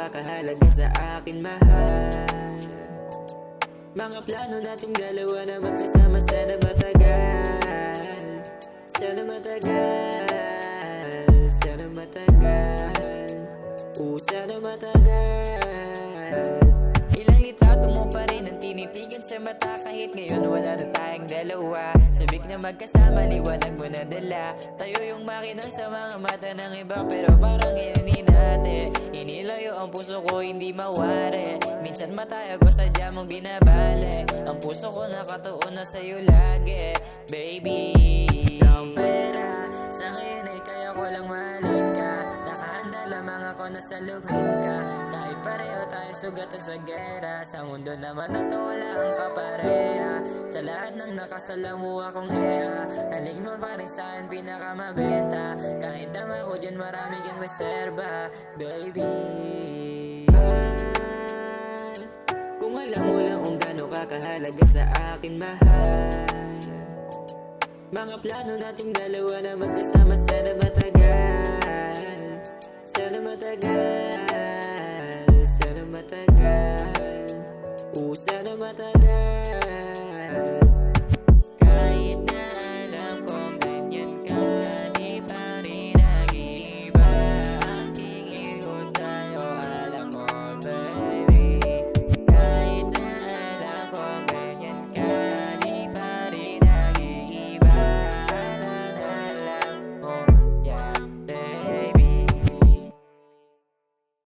kakahalaga sa akin, mahal. Mga plano nating dalawa na magkasama, sana matagal. Sana matagal. Sana matagal. Sana matagal. Ilang litrato mo pa rin ang tinitigan sa mata, kahit ngayon wala na tayong dalawa. Sabik na magkasama, liwanag mo na dala. Tayo yung makinang sa mga mata ng iba, pero parang natin. Inilayo ang puso ko, hindi mawari. Minsan matayag ko, sadya mong binabali. Ang puso ko nakatuon na sa'yo lagi, baby. Ang pera sa ngayon ay kaya ko lang mahalin ka. Nakahanda lamang ako na saluhin ka. Kahit pareho tayo sugatan sa gera, sa mundo naman na to wala ang kapareha. Sa lahat ng nakasalamu akong ea, haling mo pa rin sa'kin pinakamabenta. Kahit tama ko dyan marami kang reserba, baby. Kung alam mo lang kung gaano kakahalaga sa akin, mahal. Mga plano nating dalawa na magkasama, sana matagal. Sana matagal. Sana matagal. Sana matagal.